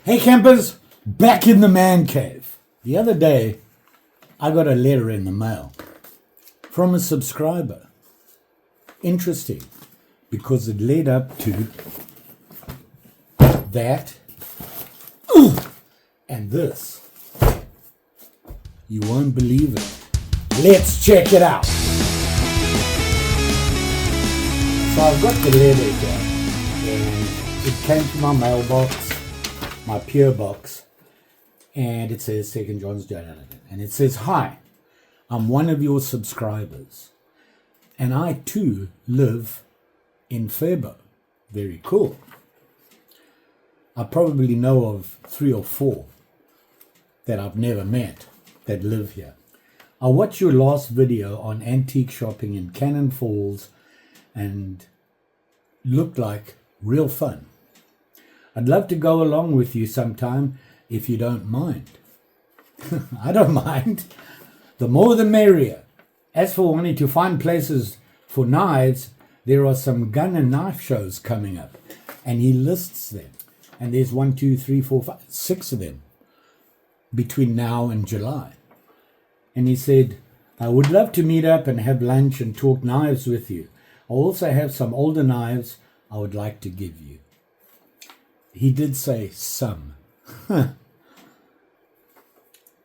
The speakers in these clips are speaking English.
Hey campers, back in the man cave. The other day, I got a letter in the mail from a subscriber. Interesting, because it led up to that and this. You won't believe it. Let's check it out. So I've got the letter here, and it came to my mailbox, my PO box, and it says 2nd John's Journal, and it says, "Hi, I'm one of your subscribers, and I too live in Faribault." Very cool. I probably know of 3 or 4 that I've never met that live here. I watched your last video on antique shopping in Cannon Falls and looked like real fun. I'd love to go along with you sometime if you don't mind. I don't mind. The more the merrier. As for wanting to find places for knives, there are some gun and knife shows coming up, and he lists them. And there's 1, 2, 3, 4, 5, 6 of them between now and July. And he said, "I would love to meet up and have lunch and talk knives with you. I also have some older knives I would like to give you." He did say some.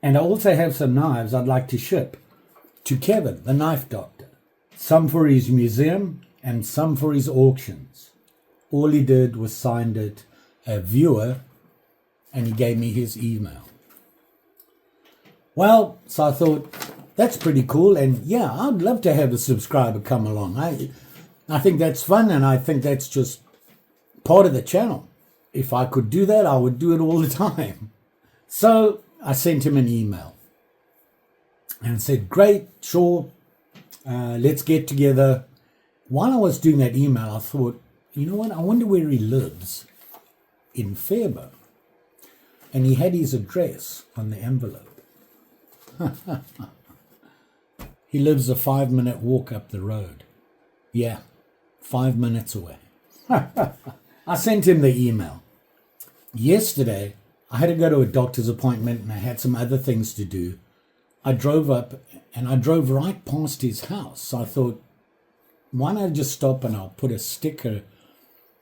And I also have some knives I'd like to ship to Kevin, the knife doctor. Some for his museum and some for his auctions. All he did was signed it a viewer, and he gave me his email. Well, so I thought, that's pretty cool, and yeah, I'd love to have a subscriber come along. I think that's fun, and I think that's just part of the channel. If I could do that, I would do it all the time. So I sent him an email and said, "Great, sure, let's get together." While I was doing that email, I thought, you know what, I wonder where he lives in Faribault. And he had his address on the envelope. He lives a 5-minute walk up the road. Yeah, 5 minutes away. I sent him the email. Yesterday, I had to go to a doctor's appointment and I had some other things to do. I drove up and I drove right past his house. So I thought, why don't I just stop and I'll put a sticker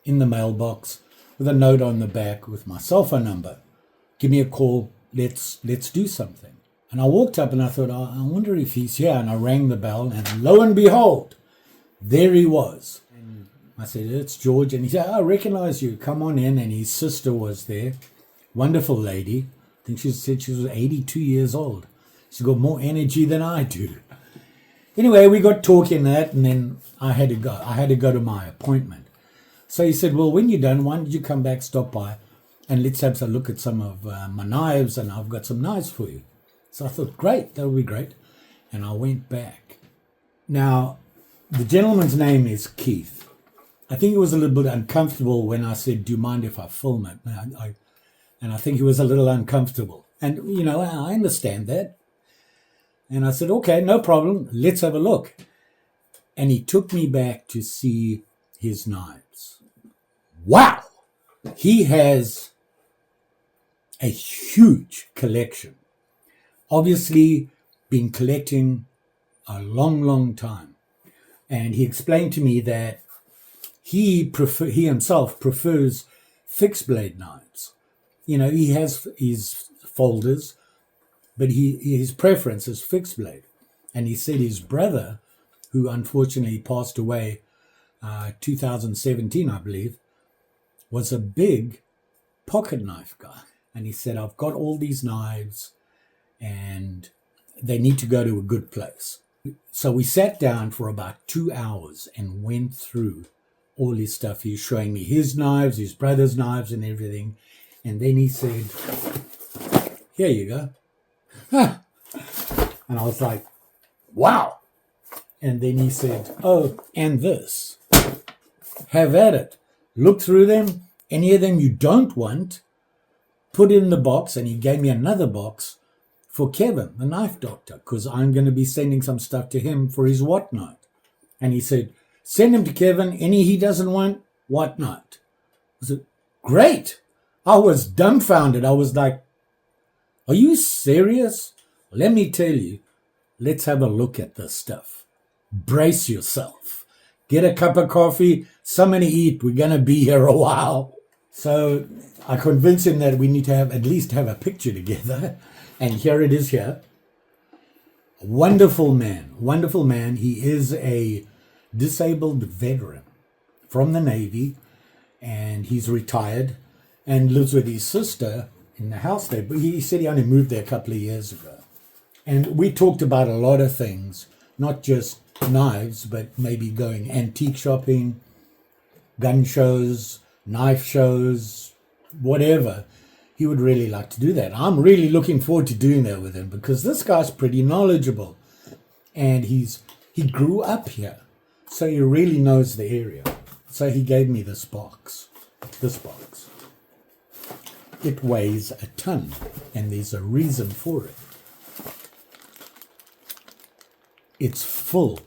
in the mailbox with a note on the back with my cell phone number. Give me a call. Let's do something. And I walked up and I thought, I wonder if he's here. And I rang the bell and lo and behold, there he was. And I said, "It's George." And he said, "I recognize you. Come on in." And his sister was there. Wonderful lady. I think she said she was 82 years old. She's got more energy than I do. Anyway, we got talking that, and then I had to go. I had to go to my appointment. So he said, "Well, when you're done, why don't you come back, stop by, and let's have a look at some of my knives, and I've got some knives for you." So I thought, great, that would be great. And I went back. Now, the gentleman's name is Keith. I think he was a little bit uncomfortable when I said, "Do you mind if I film it?" And I think he was a little uncomfortable. And, you know, I understand that. And I said, "Okay, no problem. Let's have a look." And he took me back to see his knives. Wow! He has a huge collection. Obviously been collecting a long, long time. And he explained to me that he himself prefers fixed blade knives. You know, he has his folders, but his preference is fixed blade. And he said his brother, who unfortunately passed away 2017, I believe, was a big pocket knife guy. And he said, "I've got all these knives and they need to go to a good place." So we sat down for about 2 hours and went through all his stuff. He was showing me his knives, his brother's knives and everything. And then he said, "Here you go." And I was like, wow. And then he said, "Oh, and this. Have at it. Look through them. Any of them you don't want, put in the box." And he gave me another box for Kevin, the knife doctor, because I'm going to be sending some stuff to him for his whatnot. And he said, "Send him to Kevin. Any he doesn't want, whatnot." I said, "Great. I was dumbfounded. I was like, are you serious? Let me tell you, let's have a look at this stuff. Brace yourself. Get a cup of coffee, something to eat. We're going to be here a while. So I convinced him that we need to at least have a picture together. And here it is here. Wonderful man, wonderful man. He is a disabled veteran from the Navy, and he's retired and lives with his sister in the house there. But he said he only moved there a couple of years ago. And we talked about a lot of things, not just knives, but maybe going antique shopping, gun shows, knife shows, whatever. He would really like to do that. I'm really looking forward to doing that with him because this guy's pretty knowledgeable. And he grew up here, so he really knows the area. So he gave me this box. This box. It weighs a ton, and there's a reason for it. It's full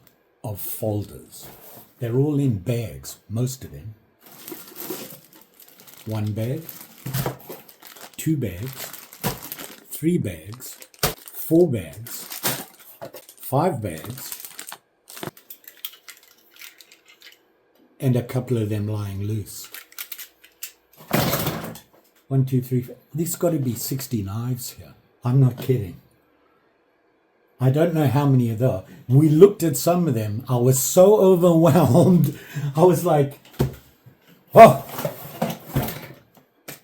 of folders. They're all in bags, most of them. 1 bag, 2 bags, 3 bags, 4 bags, 5 bags, and a couple of them lying loose. 1, 2, 3. There's got to be 60 knives here. I'm not kidding. I don't know how many of there. We looked at some of them. I was so overwhelmed. I was like, oh.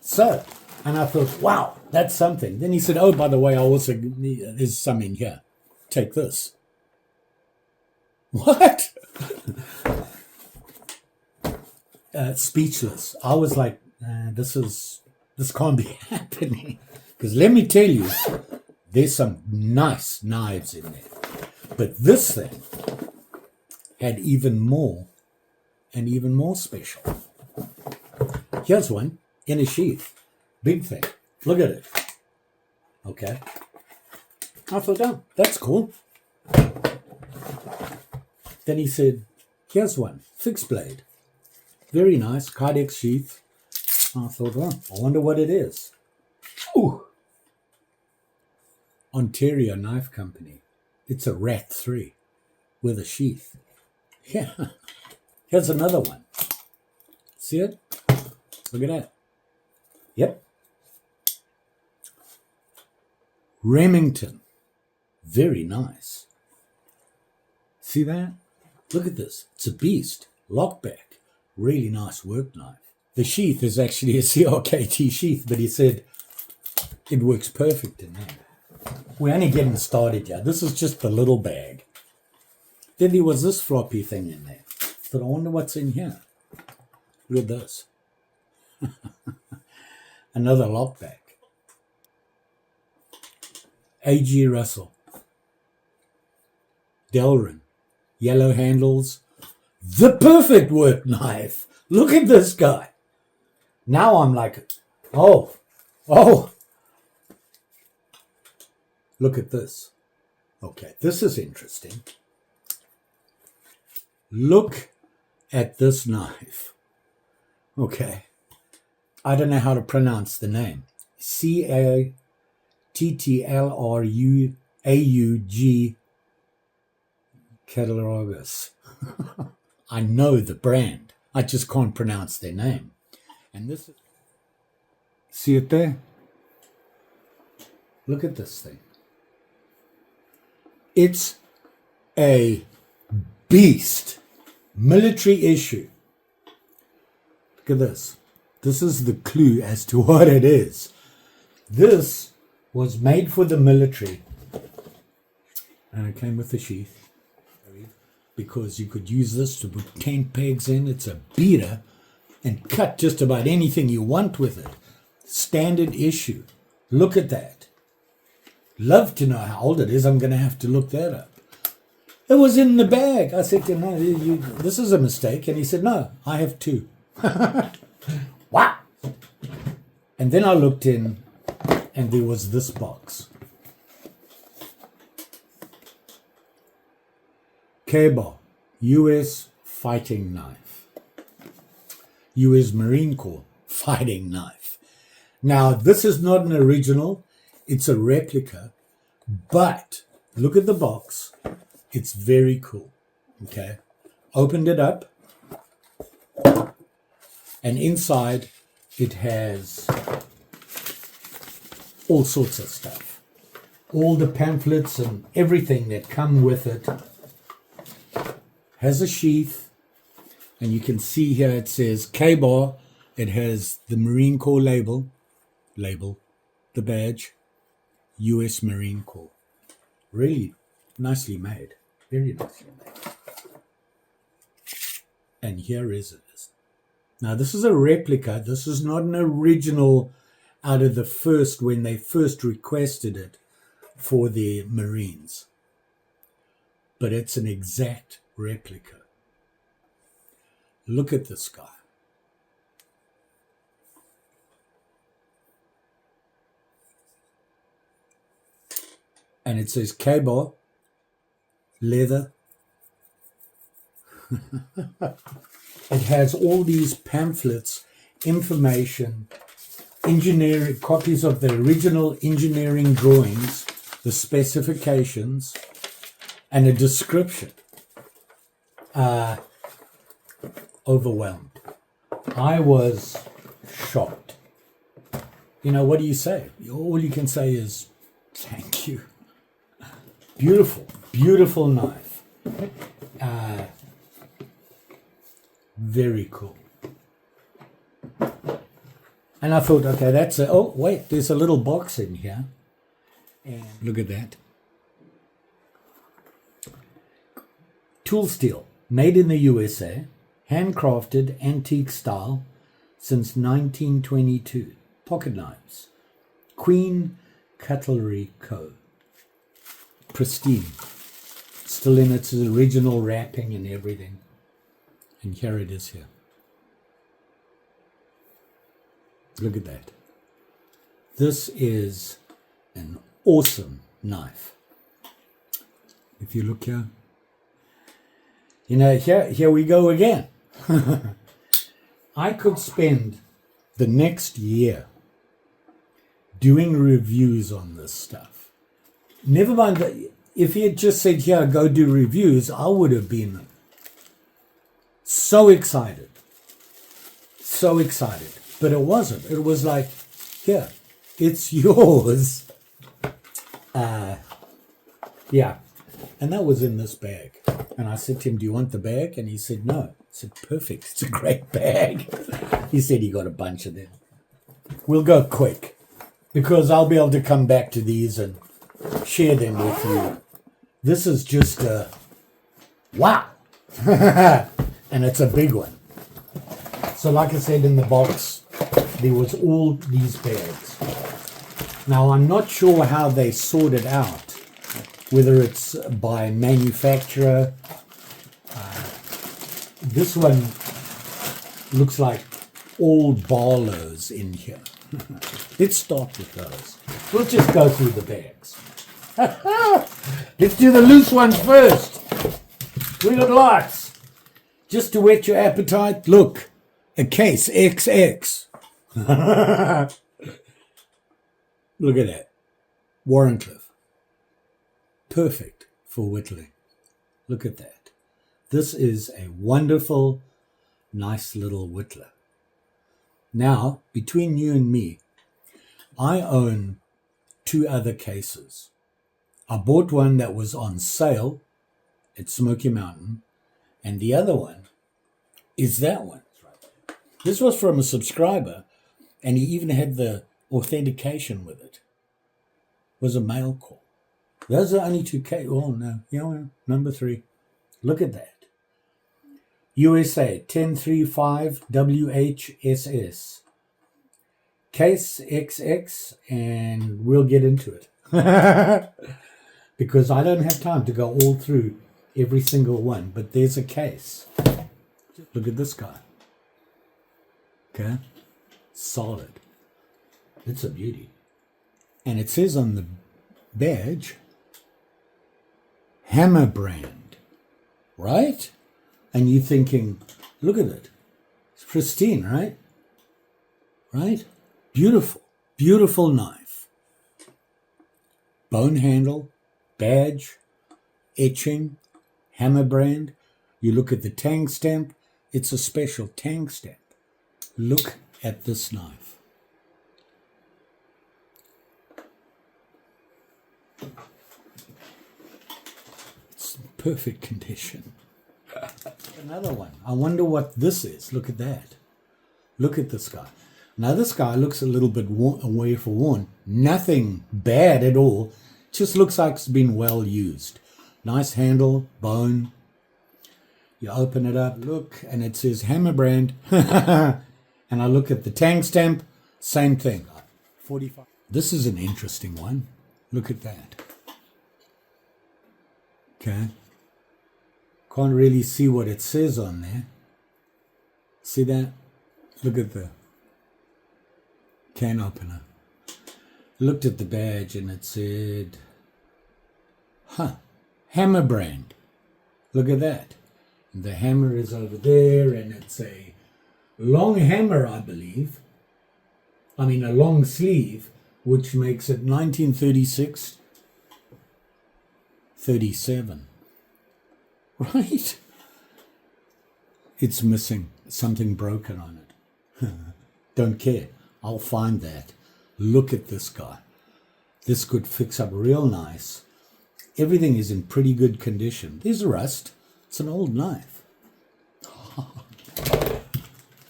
So, and I thought, wow, that's something. Then he said, oh, by the way, there's some in here. Take this. What? Speechless. I was like, this can't be happening. Because let me tell you, there's some nice knives in there. But this thing had even more and even more special. Here's one in a sheath. Big thing. Look at it. Okay. I thought, oh, that's cool. Then he said, here's one. Fixed blade. Very nice. Kydex sheath. I thought, well, I wonder what it is. Ooh. Ontario Knife Company. It's a Rat 3 with a sheath. Yeah. Here's another one. See it? Look at that. Yep. Remington. Very nice. See that? Look at this. It's a beast. Lockback. Really nice work knife. The sheath is actually a CRKT sheath, but he said it works perfect in there. We're only getting started here. This is just the little bag. Then there was this floppy thing in there. But I wonder what's in here. Look at this. Another lockback. A.G. Russell. Delrin. Yellow handles. The perfect work knife. Look at this guy. Now I'm like, oh. Look at this. Okay, this is interesting. Look at this knife. Okay. I don't know how to pronounce the name. Cattleragus. Cattleragus. I know the brand. I just can't pronounce their name. And this is... See it there? Look at this thing. It's a beast. Military issue. Look at this. This is the clue as to what it is. This was made for the military. And it came with a sheath. Because you could use this to put tent pegs in. It's a beater. And cut just about anything you want with it. Standard issue. Look at that. Love to know how old it is. I'm going to have to look that up. It was in the bag. I said to him, no, this is a mistake. And he said, no, I have 2. Wow. And then I looked in and there was this box. Cable, U.S. fighting knife. U.S. Marine Corps fighting knife. Now, this is not an original. It's a replica. But look at the box. It's very cool. Okay. Opened it up. And inside it has all sorts of stuff. All the pamphlets and everything that come with it. Has a sheath. And you can see here it says K-Bar. It has the Marine Corps label, the badge, US Marine Corps. Really nicely made. Very nicely made. And here is it. Now, this is a replica. This is not an original out of the first, when they first requested it for the Marines. But it's an exact replica. Look at this guy. And it says K-Bar, leather. It has all these pamphlets, information, engineering, copies of the original engineering drawings, the specifications, and a description. Overwhelmed. I was shocked. You know, what do you say? All you can say is, thank you. Beautiful, beautiful knife. Very cool. And I thought, okay, that's it. Oh, wait, there's a little box in here. And look at that. Tool steel, made in the USA, handcrafted, antique style, since 1922. Pocket knives. Queen Cutlery Co. Pristine. Still in its original wrapping and everything. And here it is here. Look at that. This is an awesome knife. If you look here. You know, here we go again. I could spend the next year doing reviews on this stuff. Never mind that if he had just said, here, go do reviews, I would have been so excited. So excited. But it wasn't. It was like, here, it's yours. Yeah. And that was in this bag. And I said to him, do you want the bag? And he said, no. I said, perfect. It's a great bag. He said he got a bunch of them. We'll go quick, because I'll be able to come back to these and share them with you. This is just a wow. And it's a big one. So like I said, in the box, there was all these bags. Now, I'm not sure how they sort it out, whether it's by manufacturer. This one looks like all Barlows in here. Let's start with those. We'll just go through the bags. Let's do the loose ones first. We got lots. Just to whet your appetite, look, a case XX. Look at that. Warrenclyffe. Perfect for whittling. Look at that. This is a wonderful, nice little whittler. Now, between you and me, I own 2 other cases. I bought one that was on sale at Smoky Mountain, and the other one is that one. This was from a subscriber, and he even had the authentication with it. It was a mail call. Those are only 2 cases. Oh, no. Yeah, number 3. Look at that. USA 1035 WHSS. Case XX, and we'll get into it. Because I don't have time to go all through every single one, but there's a case. Look at this guy. Okay? Solid. It's a beauty. And it says on the badge, Hammer brand. Right? And you're thinking, look at it. It's pristine, right? Right? Beautiful. Beautiful knife. Bone handle, badge, etching, hammer brand. You look at the tang stamp, it's a special tang stamp. Look at this knife. It's in perfect condition. Another one. I wonder what this is. Look at that. Look at this guy. Now this guy looks a little bit away for worn. Nothing bad at all. Just looks like it's been well used. Nice handle, bone. You open it up, look, and it says hammer brand. And I look at the tang stamp, same thing. 45. This is an interesting one. Look at that. Okay. Can't really see what it says on there. See that? Look at the can opener. Looked at the badge and it said, hammer brand. Look at that. And the hammer is over there and it's a long hammer, I believe. I mean, a long sleeve, which makes it 1936, 37. Right? It's missing. Something broken on it. Don't care. I'll find that. Look at this guy. This could fix up real nice. Everything is in pretty good condition. There's rust. It's an old knife.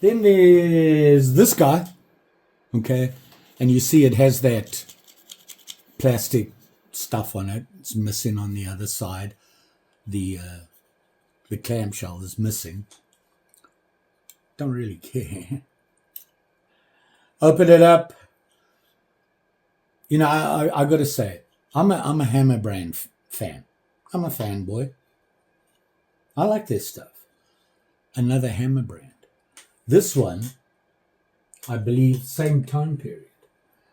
Then there's this guy. Okay. And you see it has that plastic stuff on it. It's missing on the other side. The clamshell is missing. Don't really care. Open it up. You know, I got to say, I'm a Hammer brand fan. I'm a fanboy. I like this stuff. Another Hammer brand. This one, I believe, same time period.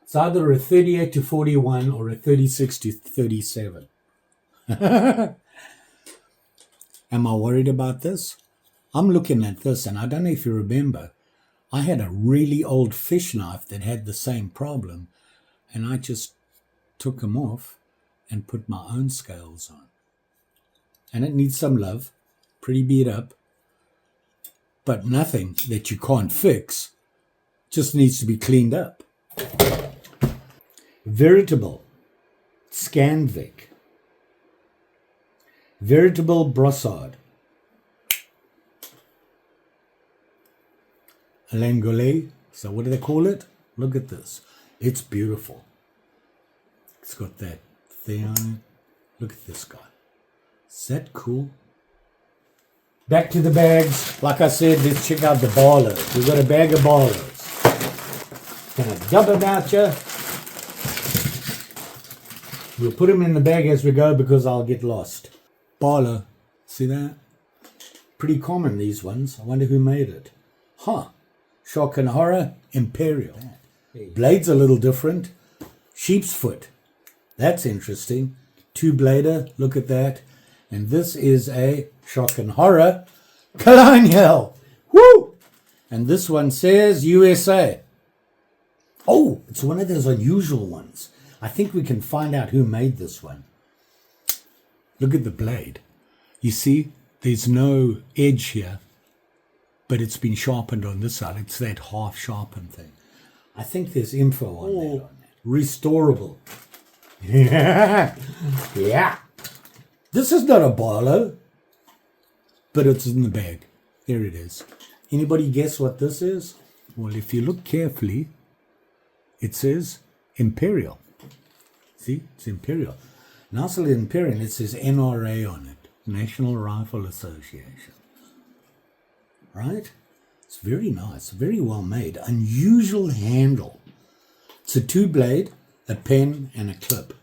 It's either a 38 to 41 or a 36 to 37. Am I worried about this? I'm looking at this, and I don't know if you remember, I had a really old fish knife that had the same problem, and I just took them off and put my own scales on. And it needs some love, pretty beat up, but nothing that you can't fix, just needs to be cleaned up. Veritable Scanvic. Veritable Brossard. Langolais. So what do they call it? Look at this. It's beautiful. It's got that thing on it. Look at this guy. Is that cool? Back to the bags. Like I said, let's check out the ballers. We've got a bag of ballers. Gonna dump them out you. We'll put them in the bag as we go because I'll get lost. Baller. See that? Pretty common, these ones. I wonder who made it. Shock and Horror Imperial. Blade's a little different. Sheep's foot. That's interesting. 2-blader. Look at that. And this is a Shock and Horror Colonial. Woo! And this one says USA. Oh, it's one of those unusual ones. I think we can find out who made this one. Look at the blade. You see, there's no edge here, but it's been sharpened on this side. It's that half sharpened thing. I think there's info on that. Restorable. Yeah. Yeah. This is not a Barlow, but it's in the bag. There it is. Anybody guess what this is? Well, if you look carefully, it says Imperial. See, it's Imperial. Now it's Imperial, it says NRA on it, National Rifle Association. Right? It's very nice, very well made. Unusual handle. It's a 2-blade, a pen, and a clip.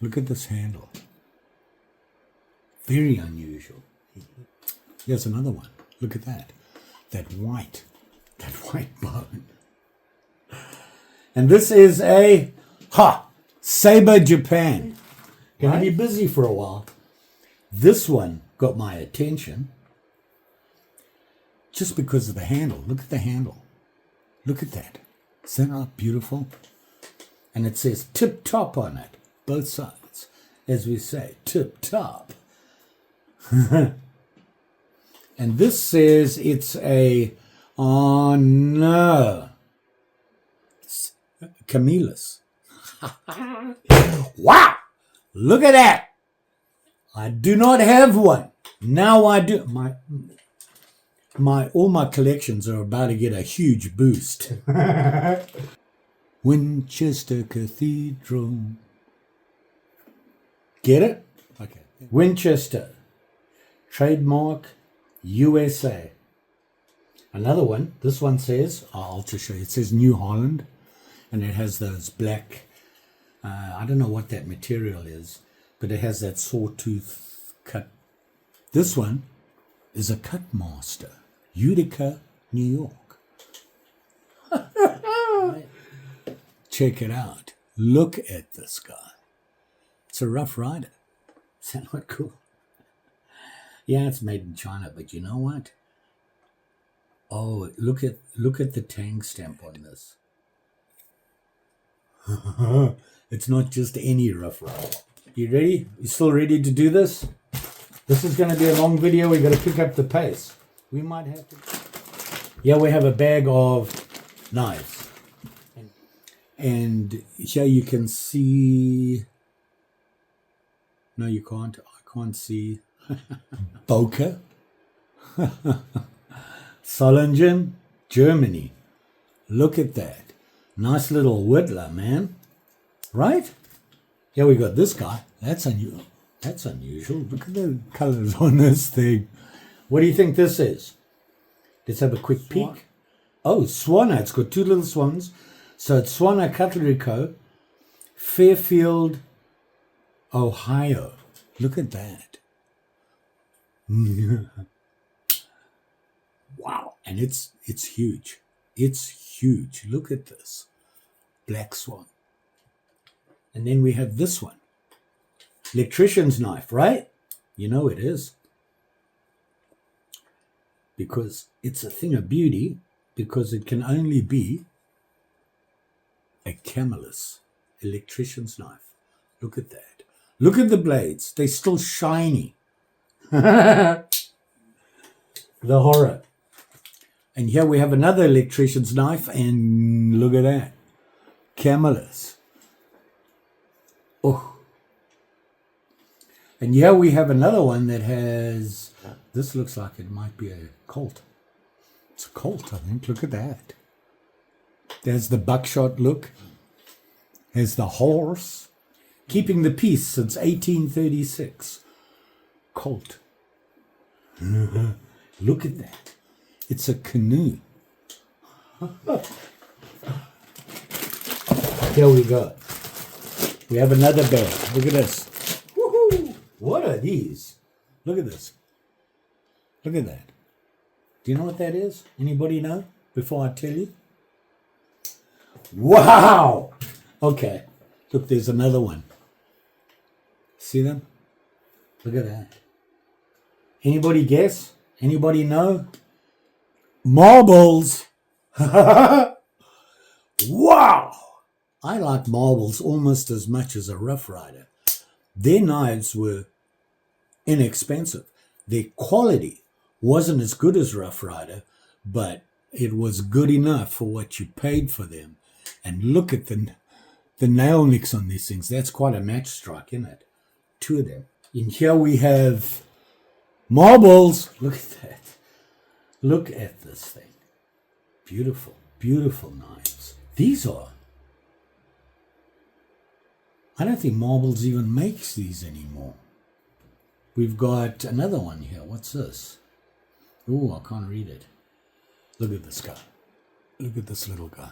Look at this handle. Very unusual. Here's another one. Look at that. That white bone. And this is a Sabre Japan. Gonna be busy for a while. This one got my attention just because of the handle. Look at the handle. Look at that. Is that not beautiful? And it says tip top on it, both sides. As we say, tip top. And this says it's a, oh no, Camillus. Wow! Look at that! I do not have one. Now I do. All my collections are about to get a huge boost. Winchester Cathedral. Get it? Okay. Winchester. Trademark USA. Another one. This one says, I'll just show you. It says New Holland. And it has those black, I don't know what that material is, but it has that sawtooth cut. This one is a cut master. Utica, New York. Check it out. Look at this guy. It's a Rough Rider. Is that not cool? Yeah, it's made in China, but you know what? Oh, look at the tang stamp on this. It's not just any Rough Rider. You ready? You still ready to do this? This is going to be a long video. We've got to pick up the pace. We might have to. Yeah, we have a bag of knives. And here you can see. No, you can't. I can't see. Boker. Solingen, Germany. Look at that. Nice little whittler, man. Right? Here we got this guy. That's unusual. That's unusual. Look at the colors on this thing. What do you think this is? Let's have a quick peek. Oh, Swanner. It's got two little swans. So it's Swanner Cutlery Co. Fairfield, Ohio. Look at that. Wow. And it's huge. It's huge. Look at this. Black swan. And then we have this one. Electrician's knife, right? You know it is. Because it's a thing of beauty. Because it can only be a Camillus. Electrician's knife. Look at that. Look at the blades. They're still shiny. The horror. And here we have another electrician's knife, and look at that. Camillus. Oh. And here we have another one that has, this looks like it might be a Colt. It's a Colt, I think. Look at that. There's the buckshot look. There's the horse. Keeping the peace since 1836. Colt. Look at that. It's a canoe. Here we go. We have another bag. Look at this. Woohoo! What are these? Look at this. Look at that. Do you know what that is? Anybody know? Before I tell you. Wow! Okay. Look, there's another one. See them? Look at that. Anybody guess? Anybody know? Marbles. Wow! I like marbles almost as much as a Rough Rider. Their knives were inexpensive. Their quality wasn't as good as Rough Rider, but it was good enough for what you paid for them. And look at the nail nicks on these things. That's quite a match strike, isn't it? Two of them. And here we have marbles. Look at that. Look at this thing. Beautiful, beautiful knives. These are. I don't think Marbles even makes these anymore. We've got another one here. What's this? Oh, I can't read it. Look at this guy. Look at this little guy.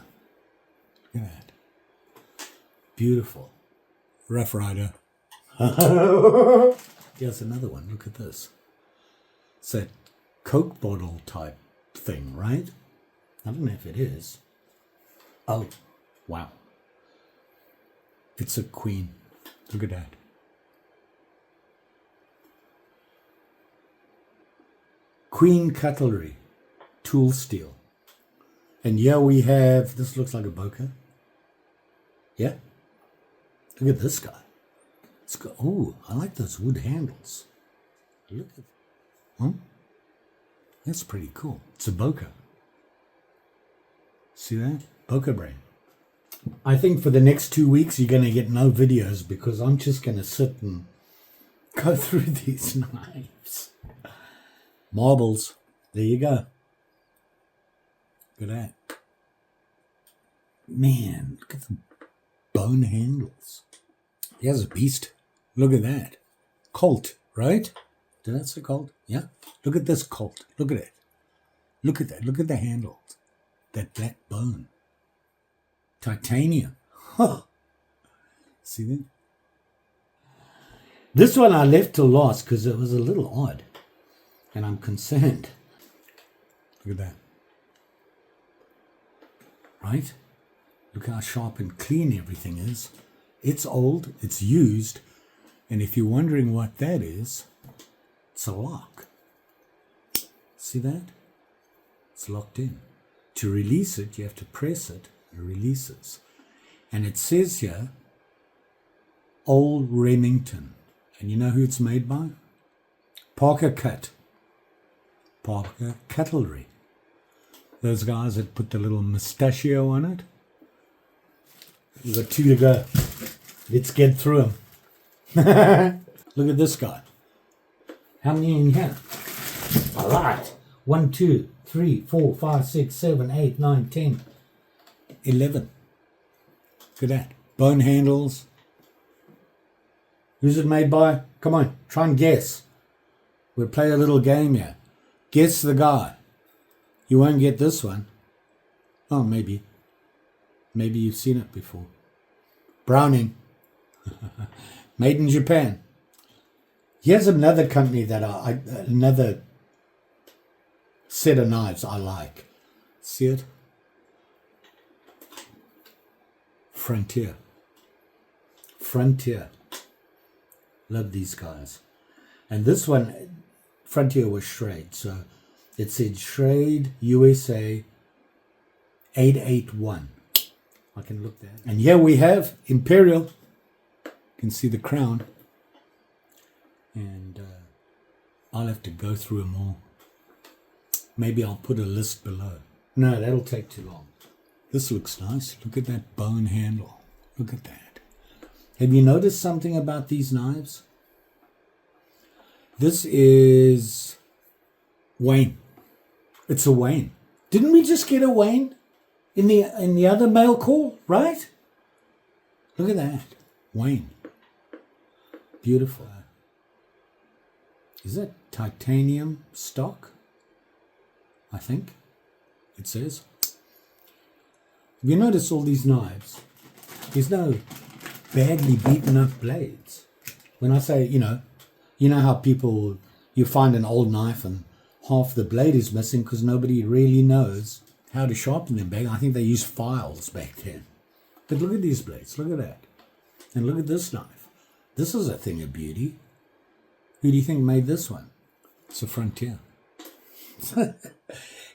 Look at that. Beautiful. Rough Rider. Here's another one. Look at this. It's that Coke bottle type thing, right? I don't know if it is. Oh, wow. It's a queen. Look at that. Queen cutlery. Tool steel. And here we have, this looks like a Boker. Yeah? Look at this guy. It's got, oh, I like those wood handles. Look at, that's pretty cool. It's a Boker. See that? Boker brain. I think for the next 2 weeks you're going to get no videos because I'm just going to sit and go through these knives. Marbles. There you go. Look at that. Man, look at the bone handles. Here's a beast. Look at that. Colt, right? Did that say Colt? Yeah. Look at this Colt. Look at it. Look at that. Look at the handle. That black bone. Titanium. Huh. See that? This one I left till last because it was a little odd. And I'm concerned. Look at that. Right? Look how sharp and clean everything is. It's old, it's used, and if you're wondering what that is, it's a lock. See that? It's locked in. To release it, you have to press it, and it releases. And it says here, Old Remington. And you know who it's made by? Parker Cut. Parker Cutlery. Those guys that put the little mustachio on it. We've got 2 to go. Let's get through them. Look at this guy. How many in here? A lot. 1, 2, 3, 4, 5, 6, 7, 8, 9, 10, 11. Look at that. Bone handles. Who's it made by? Come on, try and guess. We'll play a little game here. Guess the guy. You won't get this one. Oh, maybe. Maybe you've seen it before. Browning. Made in Japan. Here's another company that another set of knives I like. See it? Frontier. Frontier. Love these guys. And this one, Frontier was Schrade. So it said Schrade USA 881. I can look that. And here we have Imperial. You can see the crown. And I'll have to go through them all. Maybe I'll put a list below. No, that'll take too long. This looks nice. Look at that bone handle. Look at that. Have you noticed something about these knives? This is Wayne. It's a Wayne. Didn't we just get a Wayne in the other mail call, right? Look at that. Wayne. Beautiful. Is that titanium stock? I think it says. Have you noticed all these knives? There's no badly beaten up blades. When I say, you know how people, you find an old knife and half the blade is missing because nobody really knows how to sharpen them back. I think they use files back then. But look at these blades. Look at that. And look at this knife. This is a thing of beauty. Who do you think made this one? It's a Frontier.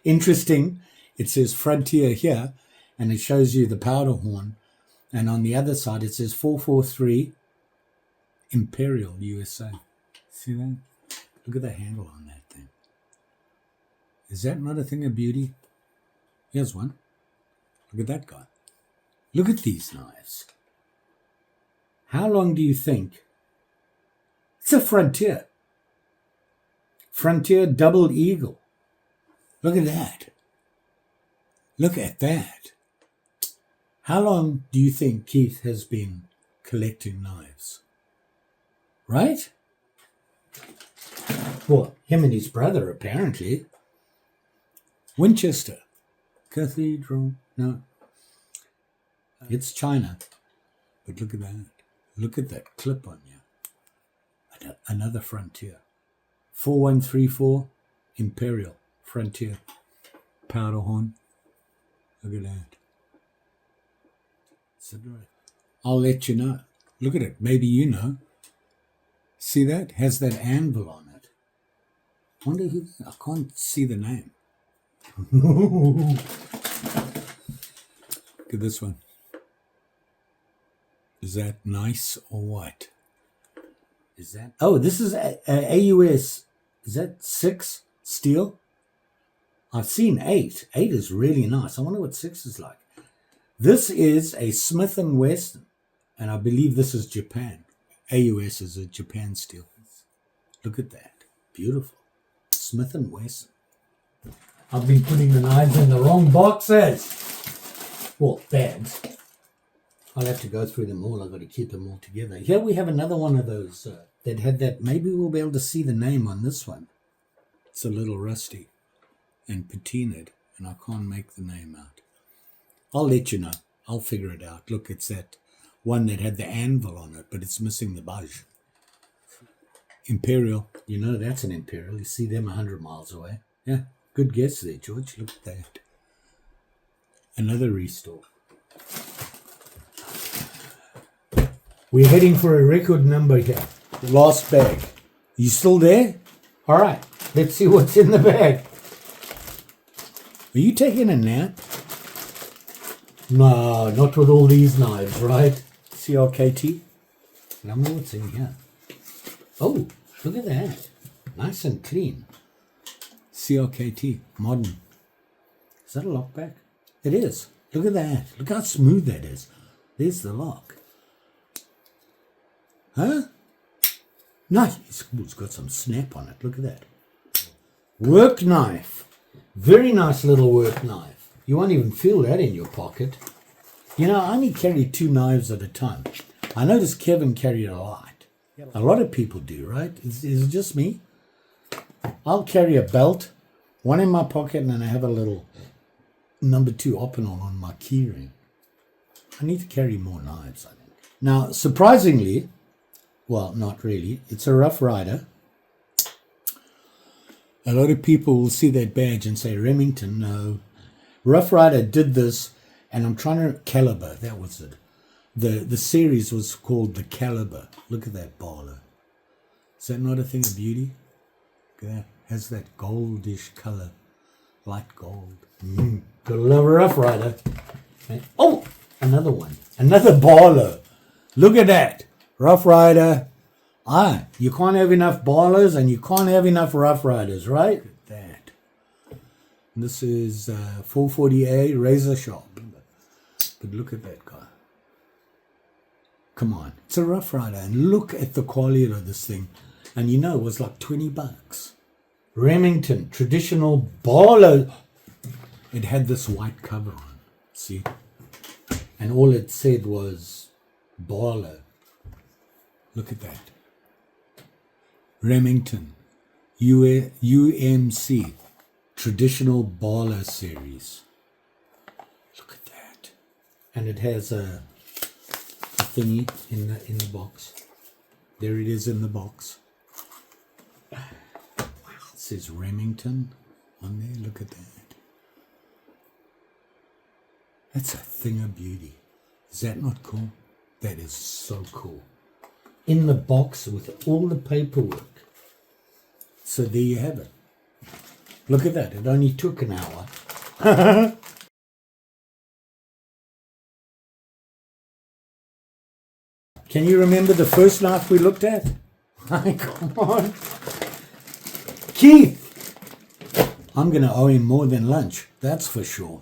Interesting. It says Frontier here, and it shows you the powder horn. And on the other side, it says 443 Imperial USA. See that? Look at the handle on that thing. Is that not a thing of beauty? Here's one. Look at that guy. Look at these knives. How long do you think? It's a Frontier. Frontier Double Eagle. Look at that. Look at that. How long do you think Keith has been collecting knives? Right? Well, him and his brother, apparently. Winchester. Cathedral. No. It's China. But look at that. Look at that clip on you. Another Frontier. 4134 Imperial Frontier. Powder horn. Look at that. I'll let you know. Look at it. Maybe you know. See that? Has that anvil on it. Wonder who. I can't see the name. at this one. Is that nice or what? Is that? Oh, this is AUS. Is that 6 steel? I've seen 8. 8 is really nice. I wonder what 6 is like. This is a Smith & Wesson, and I believe this is Japan. AUS is a Japan steel. Look at that. Beautiful. Smith & Wesson. I've been putting the knives in the wrong boxes. Well, bags. I'll have to go through them all. I've got to keep them all together. Here we have another one of those that had that. Maybe we'll be able to see the name on this one. It's a little rusty and patinaed, and I can't make the name out. I'll let you know. I'll figure it out. Look, it's that one that had the anvil on it, but it's missing the budge. Imperial. You know that's an Imperial. You see them 100 miles away. Yeah, good guess there, George. Look at that. Another restore. We're heading for a record number here. The last bag. You still there? All right. Let's see what's in the bag. Are you taking a nap? No, not with all these knives, right? CRKT. I wonder what's in here. Oh, look at that. Nice and clean. CRKT. Modern. Is that a lockback? It is. Look at that. Look how smooth that is. There's the lock. Huh? Nice. It's got some snap on it. Look at that. Work knife. Very nice little work knife. You won't even feel that in your pocket. You know, I only carry 2 knives at a time. I noticed Kevin carried a lot. A lot of people do, right? Is it just me? I'll carry a belt, one in my pocket, and then I have a little number 2 Opinel on my keyring. I need to carry more knives, I think. Now, surprisingly, well, not really, it's a Rough Rider. A lot of people will see that badge and say, Remington, no. Rough Rider did this, and I'm trying to... Caliber, that was it. The series was called the Caliber. Look at that baller. Is that not a thing of beauty? Look at that. Has that goldish color. Light gold. Gotta love a Rough Rider. And, oh, another one. Another baller. Look at that. Rough Rider. You can't have enough ballers and you can't have enough Rough Riders, right? Look at that. This is 440A razor sharp. But look at that guy. Come on. It's a Rough Rider. And look at the quality of this thing. And you know, it was like $20. Remington, traditional baller. It had this white cover on. See? And all it said was baller. Look at that. Remington. UMC. Traditional baller series. Look at that. And it has a thingy in the box. There it is in the box. Wow. It says Remington on there. Look at that. That's a thing of beauty. Is that not cool? That is so cool. In the box with all the paperwork. So there you have it. Look at that. It only took an hour. Can you remember the first knife we looked at? Come on. Keith! I'm going to owe him more than lunch. That's for sure.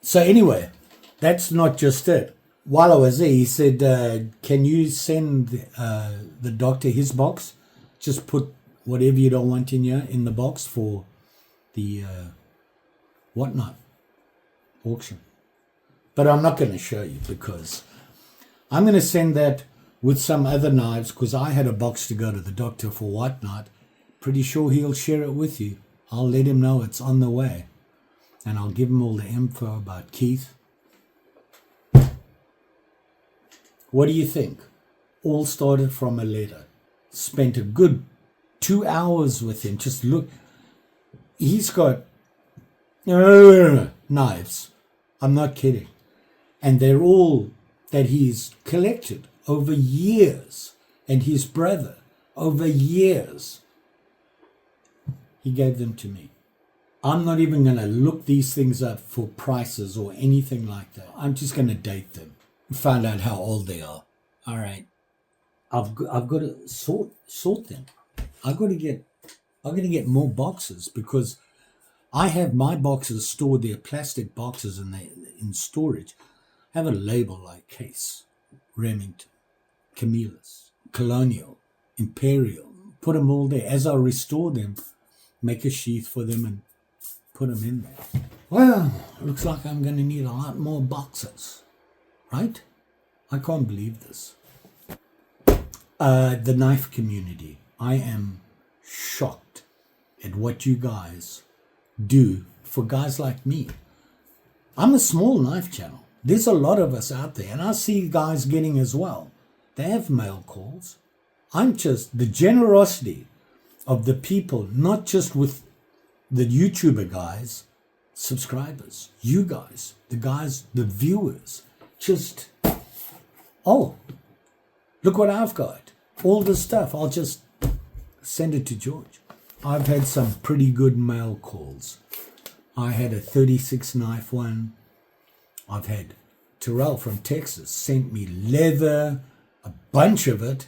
So anyway, that's not just it. While I was there, he said, can you send the doctor his box? Just put whatever you don't want in here in the box for the whatnot auction. But I'm not going to show you because I'm going to send that with some other knives because I had a box to go to the doctor for whatnot. Pretty sure he'll share it with you. I'll let him know it's on the way. And I'll give him all the info about Keith. What do you think? All started from a letter. Spent a good 2 hours with him. Just look. He's got knives. I'm not kidding. And they're all that he's collected over years. And his brother over years. He gave them to me. I'm not even going to look these things up for prices or anything like that. I'm just going to date them, find out how old they are. All right, I've got to sort them. I've got to get more boxes because I have my boxes stored there, plastic boxes, and they in storage. Have a label like Case, Remington, Camillus, Colonial, Imperial. Put them all there. As I restore them, make a sheath for them and put them in there. Well, looks like I'm going to need a lot more boxes, right? I can't believe this. The knife community. I am shocked at what you guys do for guys like me. I'm a small knife channel. There's a lot of us out there, and I see guys getting as well. They have mail calls. I'm just the generosity of the people, not just with the YouTuber guys, subscribers, you guys, the viewers, just, oh, look what I've got. All this stuff, I'll just send it to George. I've had some pretty good mail calls. I had a 36 knife one. I've had Terrell from Texas sent me leather, a bunch of it,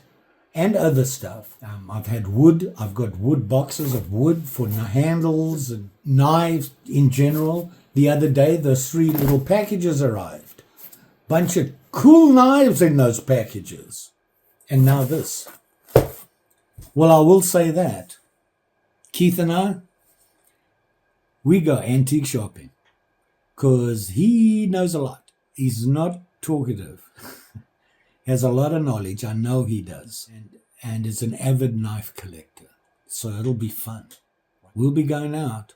and other stuff. I've had wood. I've got wood boxes of wood for handles and knives in general. The other day, those 3 little packages arrived. Bunch of cool knives in those packages. And now this. Well, I will say that Keith and I, we go antique shopping because he knows a lot. He's not talkative. Has a lot of knowledge. I know he does. And is an avid knife collector. So it'll be fun. We'll be going out.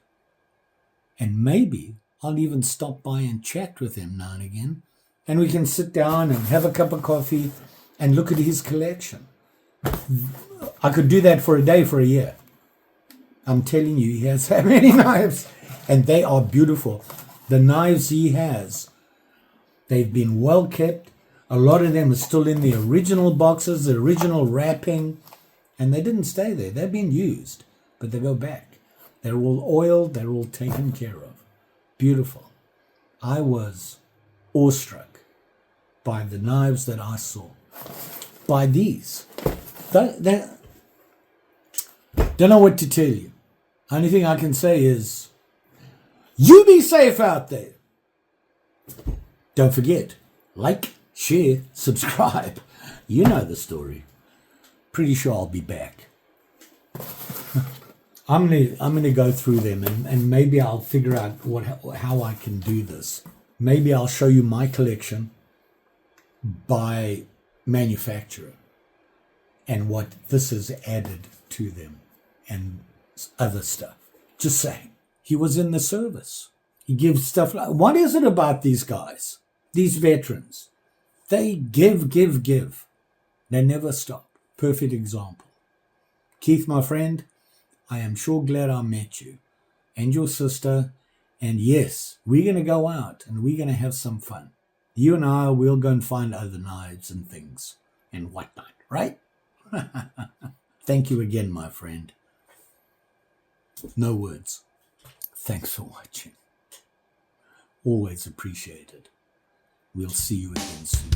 And maybe I'll even stop by and chat with him now and again. And we can sit down and have a cup of coffee and look at his collection. I could do that for a day, for a year. I'm telling you, he has so many knives. And they are beautiful. The knives he has, they've been well kept. A lot of them are still in the original boxes, the original wrapping, and they didn't stay there. They've been used, but they go back. They're all oiled. They're all taken care of. Beautiful. I was awestruck by the knives that I saw. By these. Don't know what to tell you. Only thing I can say is, you be safe out there. Don't forget, like, share, subscribe. You know the story. Pretty sure I'll be back. I'm gonna go through them and maybe I'll figure out how I can do this. Maybe I'll show you my collection by manufacturer and what this has added to them and other stuff. Just saying. He was in the service. He gives stuff like, what is it about these guys? These veterans? They give. They never stop. Perfect example. Keith, my friend, I am sure glad I met you and your sister. And yes, we're going to go out and we're going to have some fun. You and I will go and find other knives and things and whatnot, right? Thank you again, my friend. No words. Thanks for watching. Always appreciated. We'll see you again soon.